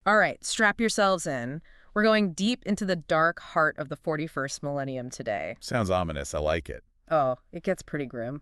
All right, strap yourselves in. We're going deep into the dark heart of the 41st millennium today. Sounds ominous. I like it. Oh, it gets pretty grim.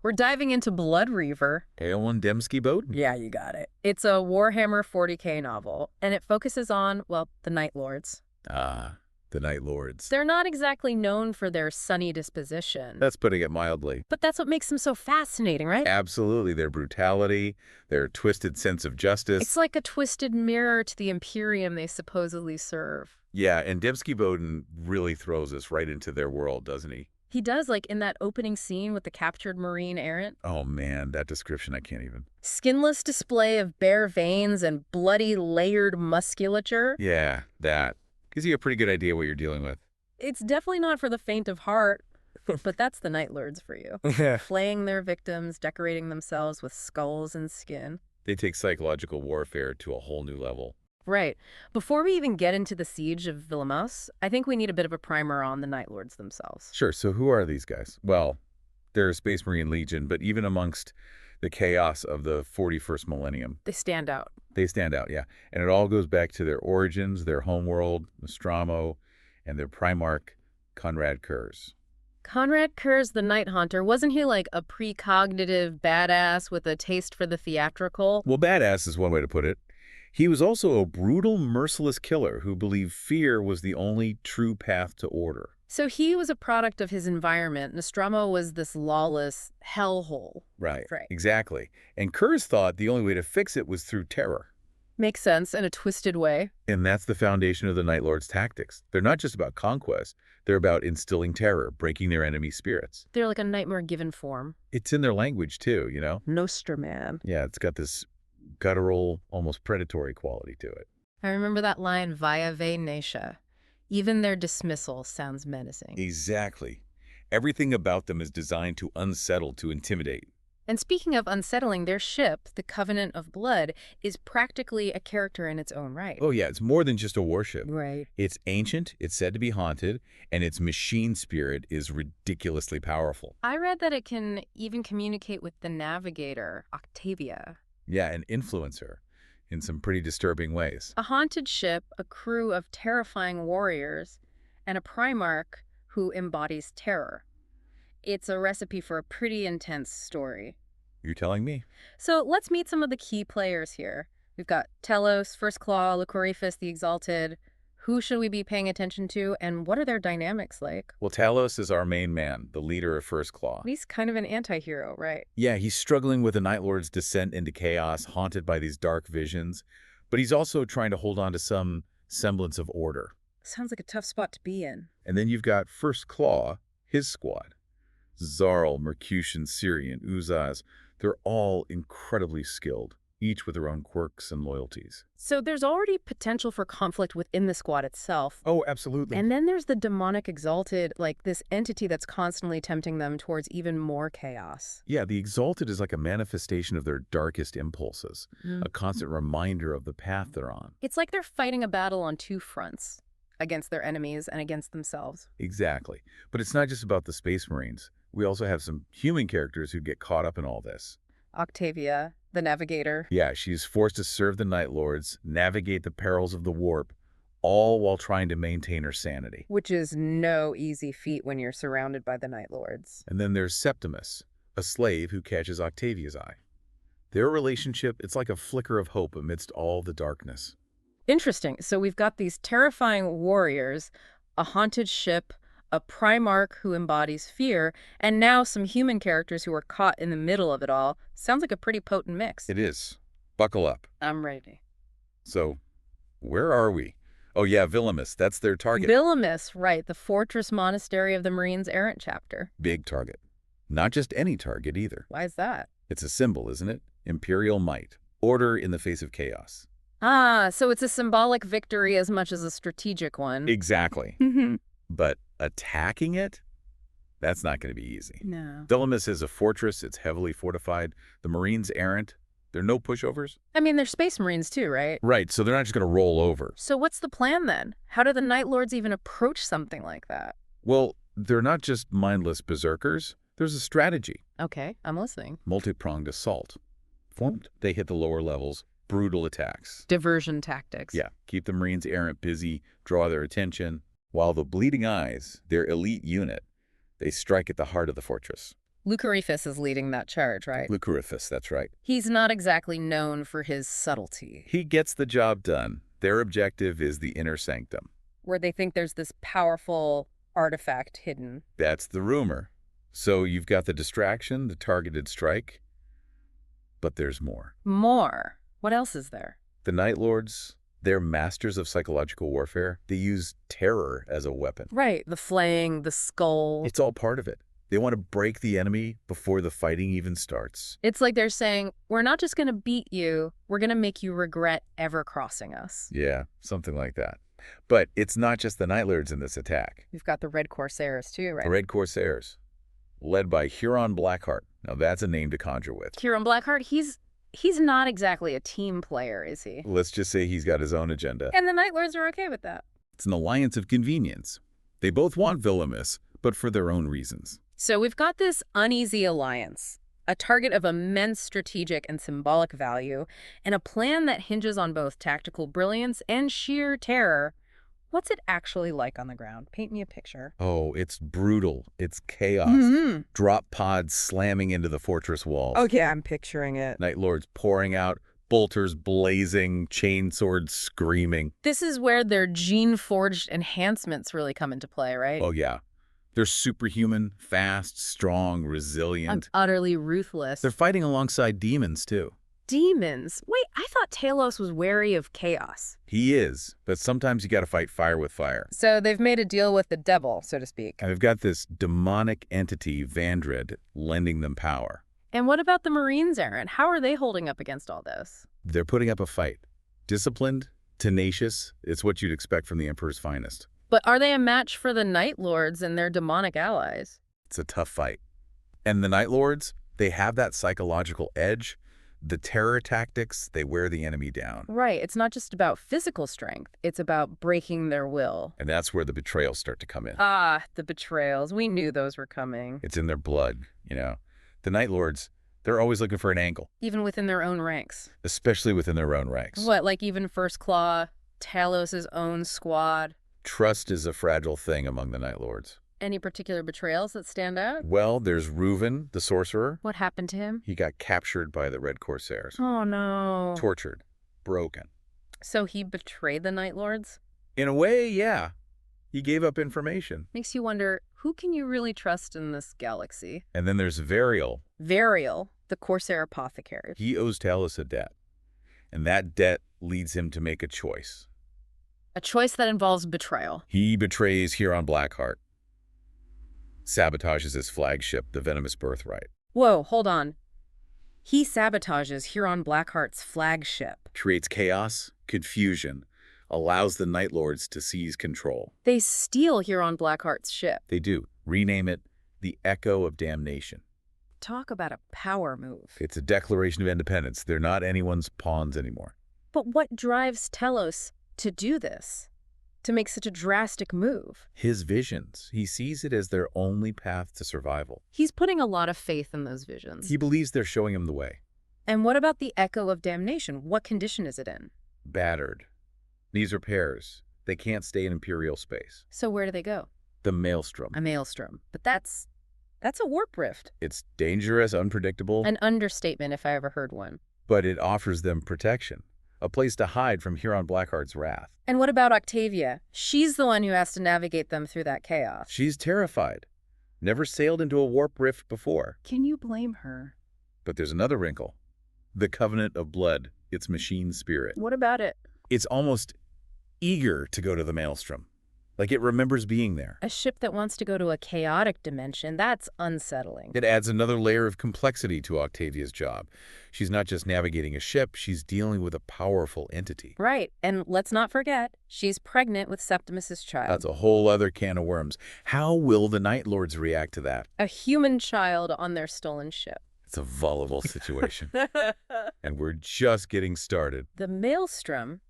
We're diving into Blood Reaver. Hail Dembski-Bowden? Yeah, you got it. It's a Warhammer 40K novel, and it focuses on, well, the Night Lords. Ah, the Night Lords. They're not exactly known for their sunny disposition. That's putting it mildly. But that's what makes them so fascinating, right? Absolutely. Their brutality, their twisted sense of justice. It's like a twisted mirror to the Imperium they supposedly serve. Yeah, and Dembski-Bowden really throws us right into their world, doesn't he? He does, like in that opening scene with the captured Marine Errant. Oh man, that description, I can't even. Skinless display of bare veins and bloody layered musculature. Yeah, that. Gives you a pretty good idea what you're dealing with. It's definitely not for the faint of heart, but that's the Night Lords for you. Flaying their victims, decorating themselves with skulls and skin. They take psychological warfare to a whole new level. Right. Before we even get into the siege of Vilamus, I think we need a bit of a primer on the Night Lords themselves. Sure, so who are these guys? Well, they're a Space Marine Legion, but even amongst the chaos of the 41st millennium, They stand out. they stand out, yeah. And it all goes back to their origins, their homeworld, Nostromo, and their Primarch, Conrad Kurz. Conrad Kurz, the Night Haunter, wasn't he like a precognitive badass with a taste for the theatrical? Well, badass is one way to put it. He was also a brutal, merciless killer who believed fear was the only true path to order. So he was a product of his environment. Nostromo was this lawless hellhole. Right, Right. exactly. And Kurz thought the only way to fix it was through terror. Makes sense in a twisted way. And that's the foundation of the Night Lord's tactics. They're not just about conquest. They're about instilling terror, breaking their enemy's spirits. They're like a nightmare given form. It's in their language, too, you know? Nostraman. Yeah, it's got this guttural, almost predatory quality to it. I remember that line, via Venetia. Even their dismissal sounds menacing. Exactly. Everything about them is designed to unsettle, to intimidate. And speaking of unsettling, their ship, the Covenant of Blood, is practically a character in its own right. Oh yeah, it's more than just a warship. Right. It's ancient, it's said to be haunted, and its machine spirit is ridiculously powerful. I read that it can even communicate with the navigator, Octavia. Yeah, and influence her in some pretty disturbing ways. A haunted ship, a crew of terrifying warriors, and a Primarch who embodies terror. It's a recipe for a pretty intense story. You're telling me? So let's meet some of the key players here. We've got Telos, First Claw, Lucorifus the Exalted. Who should we be paying attention to, and what are their dynamics like? Well, Talos is our main man, the leader of First Claw. He's kind of an anti-hero, right? Yeah, he's struggling with the Night Lord's descent into chaos, haunted by these dark visions, but he's also trying to hold on to some semblance of order. Sounds like a tough spot to be in. And then you've got First Claw, his squad. Zarl, Mercutian, Syrian, Uzaz, they're all incredibly skilled, each with their own quirks and loyalties. So there's already potential for conflict within the squad itself. Oh, absolutely. And then there's the demonic exalted, like this entity that's constantly tempting them towards even more chaos. Yeah, the Exalted is like a manifestation of their darkest impulses, a constant reminder of the path they're on. It's like they're fighting a battle on two fronts, against their enemies and against themselves. Exactly. But it's not just about the Space Marines. We also have some human characters who get caught up in all this. Octavia, the navigator. Yeah, she's forced to serve the Night Lords, navigate the perils of the warp, all while trying to maintain her sanity. Which is no easy feat when you're surrounded by the Night Lords. And then there's Septimus, a slave who catches Octavia's eye. Their relationship, it's like a flicker of hope amidst all the darkness. Interesting. So we've got these terrifying warriors, a haunted ship, a Primarch who embodies fear, and now some human characters who are caught in the middle of it all. Sounds like a pretty potent mix. It is. Buckle up. I'm ready. So, where are we? Oh yeah, Vilamus, that's their target. Vilamus, right, the fortress monastery of the Marines Errant chapter. Big target. Not just any target either. Why is that? It's a symbol, isn't it? Imperial might. Order in the face of chaos. Ah, so it's a symbolic victory as much as a strategic one. Exactly. But attacking it? That's not going to be easy. No. Vilamus is a fortress. It's heavily fortified. The Marines Errant, they're no pushovers. I mean, they're Space Marines too, right? Right, so they're not just going to roll over. So what's the plan then? How do the Night Lords even approach something like that? Well, they're not just mindless berserkers. There's a strategy. Okay, I'm listening. Multi-pronged assault. Formed. They hit the lower levels, Brutal attacks. Diversion tactics. Yeah, keep the Marines Errant busy, draw their attention, while the Bleeding Eyes, their elite unit, they strike at the heart of the fortress. Lucarifus is leading that charge, right? Lucarifus, that's right. He's not exactly known for his subtlety. He gets the job done. Their objective is the inner sanctum. Where they think there's this powerful artifact hidden. That's the rumor. So you've got the distraction, the targeted strike, but there's more. More? What else is there? The Night Lords, they're masters of psychological warfare. They use terror as a weapon. Right, the flaying, the skull. It's all part of it. They want to break the enemy before the fighting even starts. It's like they're saying, we're not just going to beat you, we're going to make you regret ever crossing us. Yeah, something like that. But it's not just the Night Lords in this attack. We've got the Red Corsairs too, right? The Red Corsairs, led by Huron Blackheart. Now that's a name to conjure with. Huron Blackheart, he's not exactly a team player, is he? Let's just say he's got his own agenda. And the Night Lords are okay with that. It's an alliance of convenience. They both want Vilamus, but for their own reasons. So we've got this uneasy alliance, a target of immense strategic and symbolic value, and a plan that hinges on both tactical brilliance and sheer terror. What's it actually like on the ground? Paint me a picture. Oh, it's brutal. It's chaos. Drop pods slamming into the fortress walls. Okay, I'm picturing it. Night Lords pouring out, bolters blazing, chainswords screaming. This is where their gene-forged enhancements really come into play, right? Oh, yeah. They're superhuman, fast, strong, resilient. Utterly ruthless. They're fighting alongside demons, too. Demons? Wait, I thought Talos was wary of chaos. He is, but sometimes you gotta fight fire with fire. So they've made a deal with the devil, so to speak. And they've got this demonic entity, Vandred, lending them power. And what about the Marines Errant? How are they holding up against all this? They're putting up a fight. Disciplined, tenacious, it's what you'd expect from the Emperor's finest. But are they a match for the Night Lords and their demonic allies? It's a tough fight. And the Night Lords, they have that psychological edge. The terror tactics, they wear the enemy down. Right. It's not just about physical strength. It's about breaking their will. And that's where the betrayals start to come in. Ah, the betrayals. We knew those were coming. It's in their blood, you know. The Night Lords, they're always looking for an angle. Even within their own ranks. Especially within their own ranks. What, like even First Claw, Talos' own squad? Trust is a fragile thing among the Night Lords. Any particular betrayals that stand out? Well, there's Reuven, the sorcerer. What happened to him? He got captured by the Red Corsairs. Oh, no. Tortured. Broken. So he betrayed the Night Lords? In a way, yeah. He gave up information. Makes you wonder, who can you really trust in this galaxy? And then there's Varial. Varial, the Corsair apothecary. He owes Talos a debt. And that debt leads him to make a choice. A choice that involves betrayal. He betrays Huron Blackheart. Sabotages his flagship, the Venomous Birthright. Whoa, hold on. He sabotages Huron Blackheart's flagship. Creates chaos, confusion, allows the Night Lords to seize control. They steal Huron Blackheart's ship. They do. Rename it the Echo of Damnation. Talk about a power move. It's a declaration of independence. They're not anyone's pawns anymore. But what drives Talos to do this? To make such a drastic move? His visions. He sees it as their only path to survival. He's putting a lot of faith in those visions. He believes they're showing him the way. And what about the Echo of Damnation? What condition is it in? Battered. Needs repairs. They can't stay in Imperial space. So where do they go? The Maelstrom. A maelstrom. But that's a warp rift. It's dangerous, unpredictable. An understatement if I ever heard one. But it offers them protection. A place to hide from Huron Blackheart's wrath. And what about Octavia? She's the one who has to navigate them through that chaos. She's terrified. Never sailed into a warp rift before. Can you blame her? But there's another wrinkle. The Covenant of Blood, its machine spirit. What about it? It's almost eager to go to the Maelstrom. Like it remembers being there. A ship that wants to go to a chaotic dimension, that's unsettling. It adds another layer of complexity to Octavia's job. She's not just navigating a ship, she's dealing with a powerful entity. Right, and let's not forget, she's pregnant with Septimus's child. That's a whole other can of worms. How will the Night Lords react to that? A human child on their stolen ship. It's a volatile situation. And we're just getting started. The Maelstrom,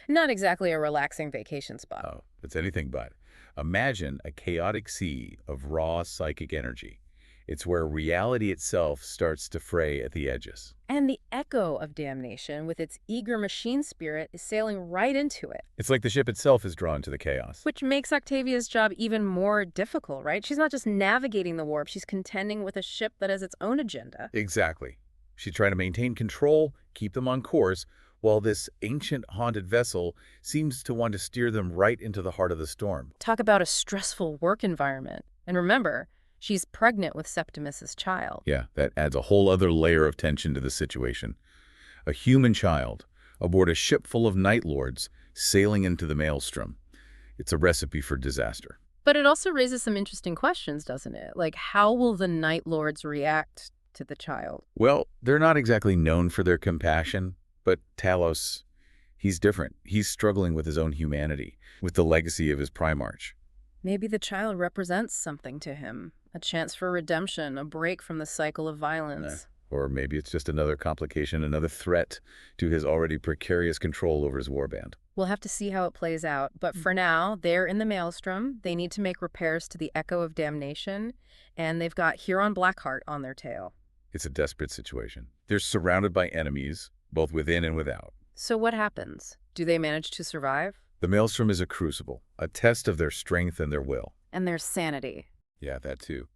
not exactly a relaxing vacation spot. Oh, it's anything but. Imagine a chaotic sea of raw psychic energy. It's where reality itself starts to fray at the edges. And the Echo of Damnation, with its eager machine spirit, is sailing right into it. It's like the ship itself is drawn to the chaos. Which makes Octavia's job even more difficult, right? She's not just navigating the warp, she's contending with a ship that has its own agenda. Exactly. She's trying to maintain control, keep them on course, while this ancient haunted vessel seems to want to steer them right into the heart of the storm. Talk about a stressful work environment. And remember, she's pregnant with Septimus's child. Yeah, that adds a whole other layer of tension to the situation. A human child aboard a ship full of Night Lords sailing into the maelstrom. It's a recipe for disaster. But it also raises some interesting questions, doesn't it? Like, how will the Night Lords react to the child? Well, they're not exactly known for their compassion, but Talos, he's different. He's struggling with his own humanity, with the legacy of his Primarch. Maybe the child represents something to him. A chance for redemption, a break from the cycle of violence. Or maybe it's just another complication, another threat to his already precarious control over his warband. We'll have to see how it plays out. But for now, they're in the maelstrom. They need to make repairs to the Echo of Damnation, and they've got Huron Blackheart on their tail. It's a desperate situation. They're surrounded by enemies, both within and without. So what happens? Do they manage to survive? The maelstrom is a crucible, a test of their strength and their will. And their sanity. Yeah, that too.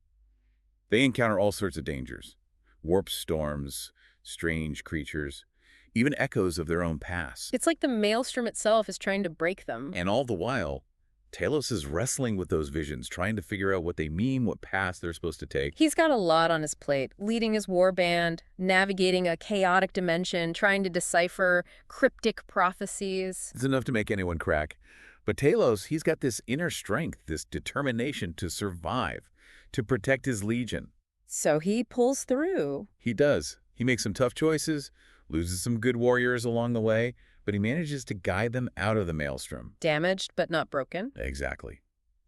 They encounter all sorts of dangers. Warp storms, strange creatures, even echoes of their own past. It's like the maelstrom itself is trying to break them. And all the while, Talos is wrestling with those visions, trying to figure out what they mean, what path they're supposed to take. He's got a lot on his plate, leading his warband, navigating a chaotic dimension, trying to decipher cryptic prophecies. It's enough to make anyone crack. But Talos, he's got this inner strength, this determination to survive, to protect his legion. So he pulls through. He does. He makes some tough choices, loses some good warriors along the way, but he manages to guide them out of the maelstrom. Damaged, but not broken. Exactly.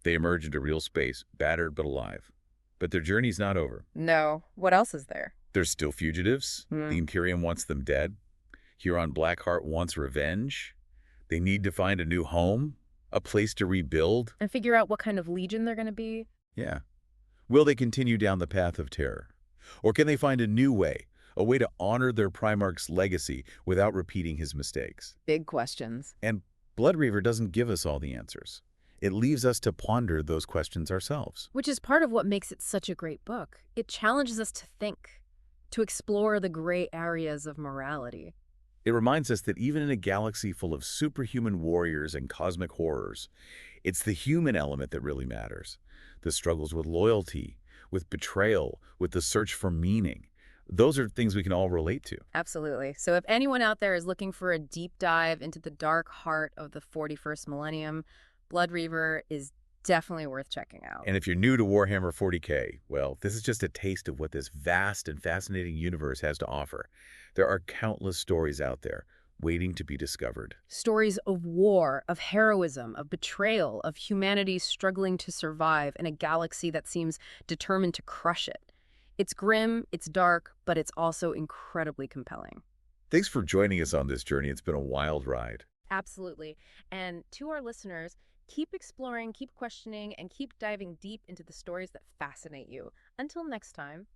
They emerge into real space, battered but alive. But their journey's not over. No. What else is there? They're still fugitives. The Imperium wants them dead. Huron Blackheart wants revenge. They need to find a new home, a place to rebuild. And figure out what kind of legion they're going to be. Yeah. Will they continue down the path of terror? Or can they find a new way, a way to honor their Primarch's legacy without repeating his mistakes? Big questions. And Blood Reaver doesn't give us all the answers. It leaves us to ponder those questions ourselves. Which is part of what makes it such a great book. It challenges us to think, to explore the gray areas of morality. It reminds us that even in a galaxy full of superhuman warriors and cosmic horrors, it's the human element that really matters. The struggles with loyalty, with betrayal, with the search for meaning. Those are things we can all relate to. Absolutely. So if anyone out there is looking for a deep dive into the dark heart of the 41st millennium, Blood Reaver is definitely worth checking out. And if you're new to Warhammer 40K, well, this is just a taste of what this vast and fascinating universe has to offer. There are countless stories out there waiting to be discovered. Stories of war, of heroism, of betrayal, of humanity struggling to survive in a galaxy that seems determined to crush it. It's grim, it's dark, but it's also incredibly compelling. Thanks for joining us on this journey. It's been a wild ride. Absolutely. And to our listeners, keep exploring, keep questioning, and keep diving deep into the stories that fascinate you. Until next time.